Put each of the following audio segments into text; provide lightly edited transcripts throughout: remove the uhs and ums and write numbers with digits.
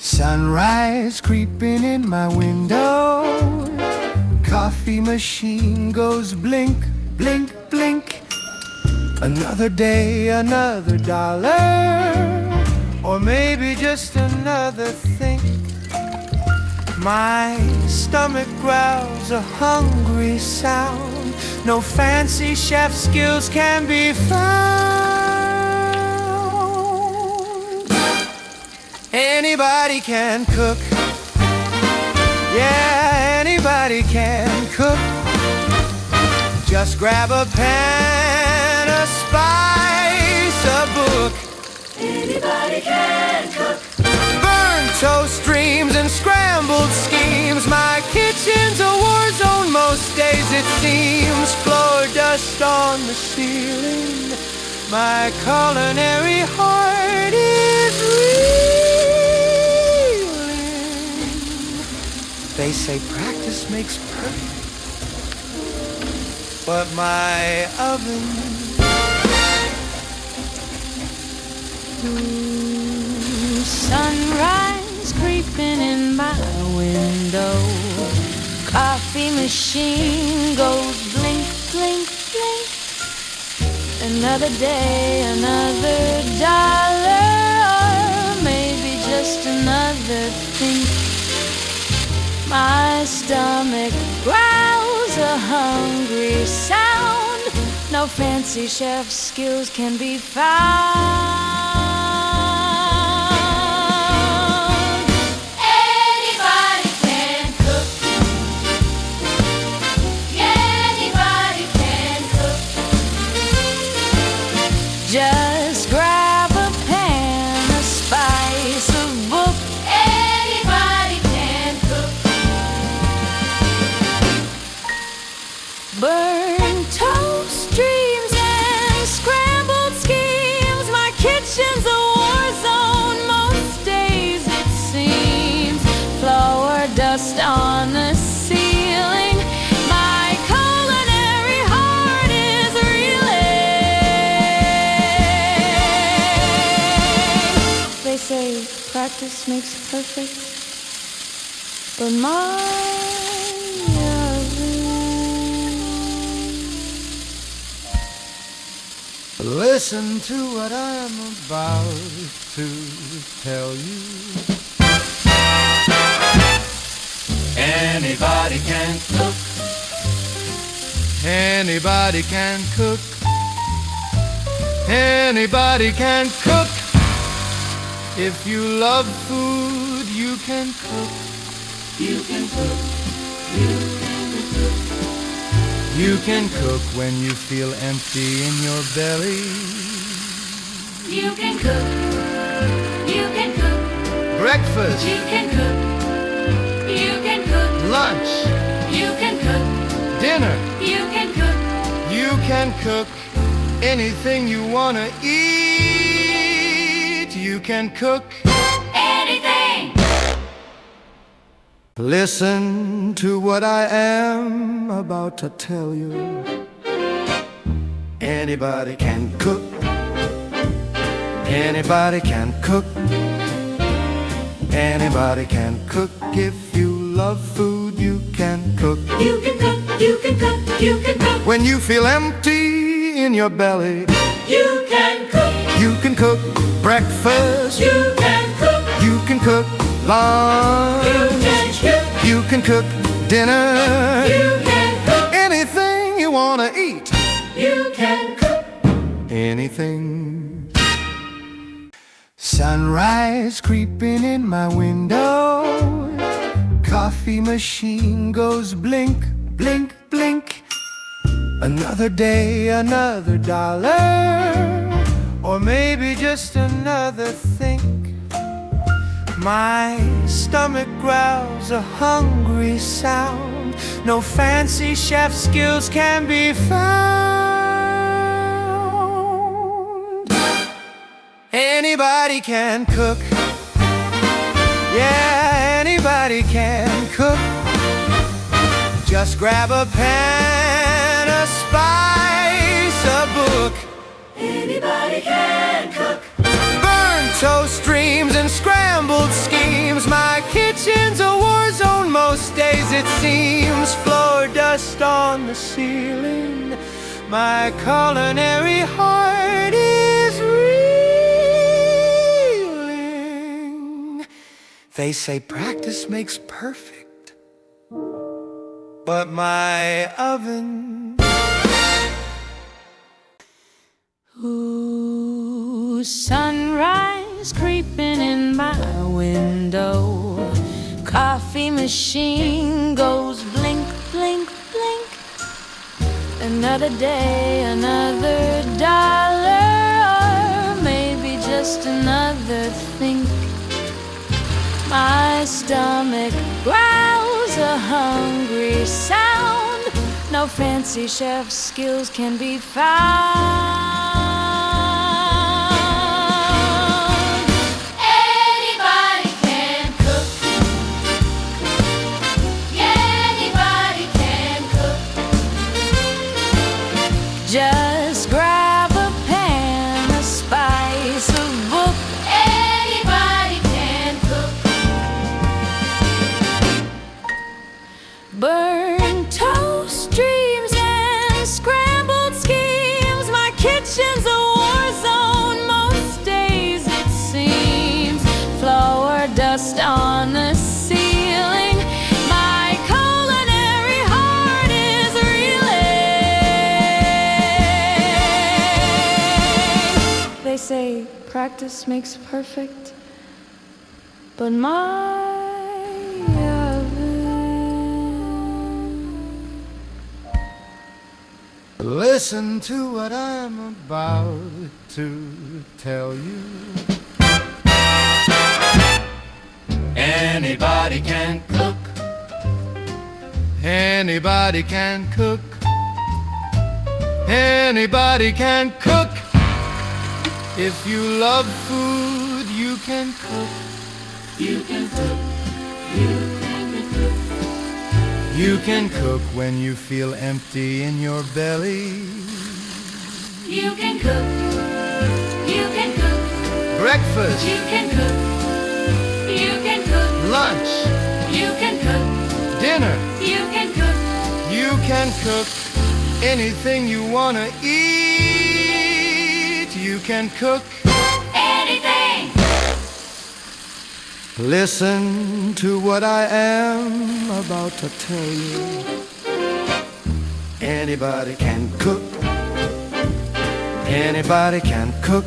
Sunrise creeping in my window. Coffee machine goes blink, blink, blink. Another day, another dollar, or maybe just another think. My stomach growls a hungry sound. No fancy chef skills can be found. Anybody can cook. Yeah, anybody can cook. Just grab a pan, a spice, a book. Anybody can cook. Burnt toast streams and scrambled schemes. My kitchen's a war zone most days it seems. Floor dust on the ceiling. My culinary heart is reeling. They say practice makes perfect, but my oven Sunrise creeping in my window. Coffee machine goes blink, blink, blink. Another day, another dollar, or maybe just another think. My stomach growls a hungry sound. No fancy chef skills can be found. Anybody can cook. Yeah, anybody can cook. Just grab a pan, a spice, a book. Anybody can cook. Burnt toast, dreams, and scrambled schemes. My kitchen's a war zone most days it seems. Flour dust on the ceiling. My culinary heart is reeling. They say practice makes perfect, but my Listen to what I'm about to tell you. Anybody can cook. Anybody can cook. Anybody can cook. If you love food, you can cook. You can cook. You can cook when you feel empty in your belly. You can cook. You can cook. Breakfast, You can cook. You can cook. lunch, You can cook. dinner. You can cook. You can cook anything you want to eat. You can cook. Anything. Listen to what I am about to tell you. Anybody can cook. Anybody can cook. Anybody can cook. If you love food, you can cook. You can cook. You can cook. You can cook. When you feel empty in your belly, You can cook. you can cook breakfast. You can cook. You can cook lunch. You can cook. You can cook dinner. You can cook. Anything you want to eat. You can cook. Anything. Sunrise creeping in my window. Coffee machine goes blink, blink, blink. Another day, another dollar, or maybe just another think. My stomach growls a hungry sound. No fancy chef skills can be found. Anybody can cook. Yeah, anybody can cook. Just grab a pan, a spice, a book. Anybody can cook. Burnt toast streams and scrambled schemes. it seems. Floor dust on the ceiling. My culinary heart is reeling. They say practice makes perfect, but my oven... Ooh, sunrise creeping in my window. Coffee machine goes blink, blink, blink. Another day, another dollar, or maybe just another think. My stomach growls a hungry sound. No fancy chef skills can be found. Anybody can cook. Yeah, anybody can cook. Just grab a pan, a spice, a book. Anybody can cook. Burnt toast, dreams, and scrambled schemes. My kitchen's a war zone most days, it seems. Flour dust on the ceiling. My culinary heart is reeling. They say practice makes perfect, but my Listen to what I'm about to tell you. Anybody can cook. Anybody can cook. Anybody can cook. If you love food, you can cook. You can cook. You can cook when you feel empty in your belly. You can cook. You can cook. Breakfast. You can cook. You can cook. Lunch. You can cook. Dinner. You can cook. You can cook anything you want to eat. You can cook anything. Listen to what I am about to tell you. Anybody can cook. Anybody can cook.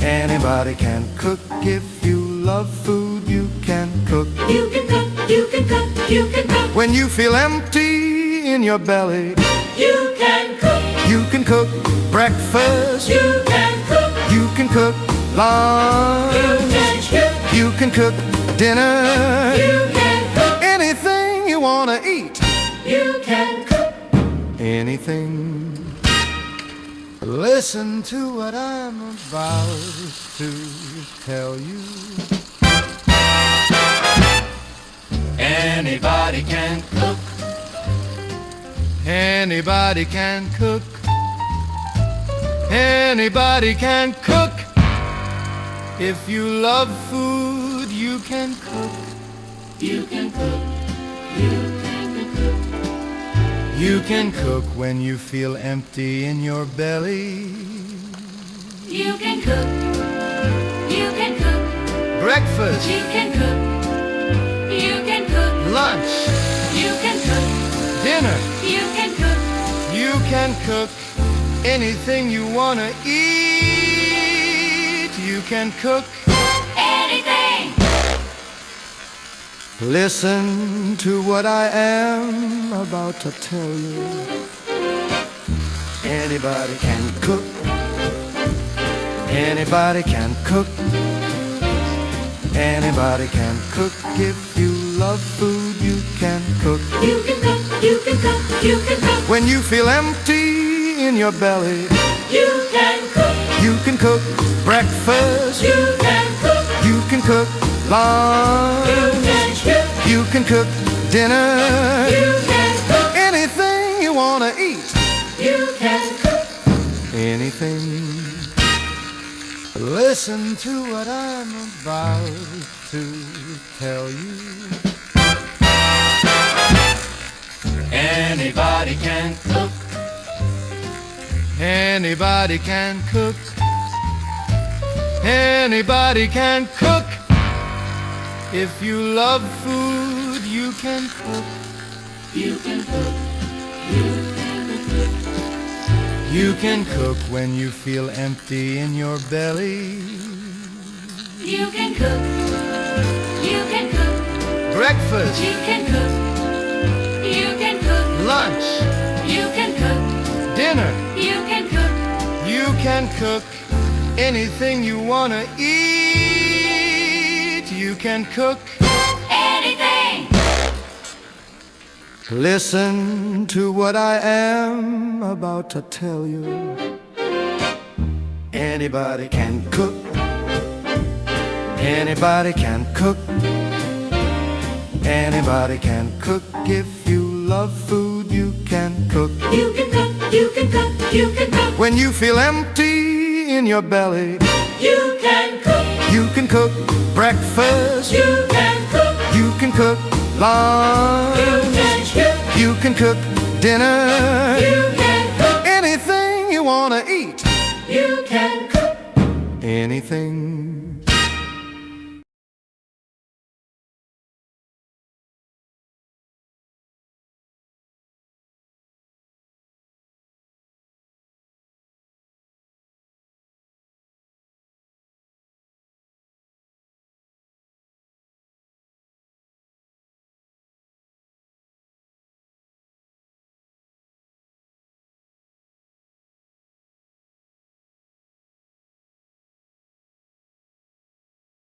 Anybody can cook. If you love food, you can cook. You can cook. You can cook. You can cook. When you feel empty in your belly, you can cook. You can cook breakfast. You can cook. You can cook lunch. You can cook dinner. You can cook anything you want to eat. You can cook anything. Listen to what I'm about to tell you. Anybody can cook. Anybody can cook. Anybody can cook. If you love food, you can cook. You can cook. You can cook. You can cook when you feel empty in your belly. You can cook. You can cook. Breakfast. You can cook. You can cook. Lunch. You can cook. Dinner. You can cook. You can cook anything you want to eat. You can cook anything. Listen to what I am about to tell you. Anybody can cook. Anybody can cook. Anybody can cook. If you love food, you can cook. You can cook. You can cook. You can cook. When you feel empty in your belly, you can cook. You can cook breakfast. You can cook. You can cook lunch. You can cook dinner. You can cook anything you want to eat. You can cook anything. Listen to what I'm about to tell you. Anybody can cook. Anybody can cook. Anybody can cook. If you love food, you can cook. You can cook. You can cook when you feel empty in your belly. You can cook. You can cook. Breakfast, You can cook. You can cook. lunch, You can cook. dinner. You can cook. You can cook anything you wanna eat. You can cook. Anything. Listen to what I am about to tell you. Anybody can cook. Anybody can cook. Anybody can cook. If you love food, you can cook. You can cook. You can cook. You can cook. When you feel empty in your belly, You can cook. you can cook breakfast. You can cook. You can cook lunch. You can cook. You can cook dinner. You can cook. Anything you wanna eat. You can cook. Anything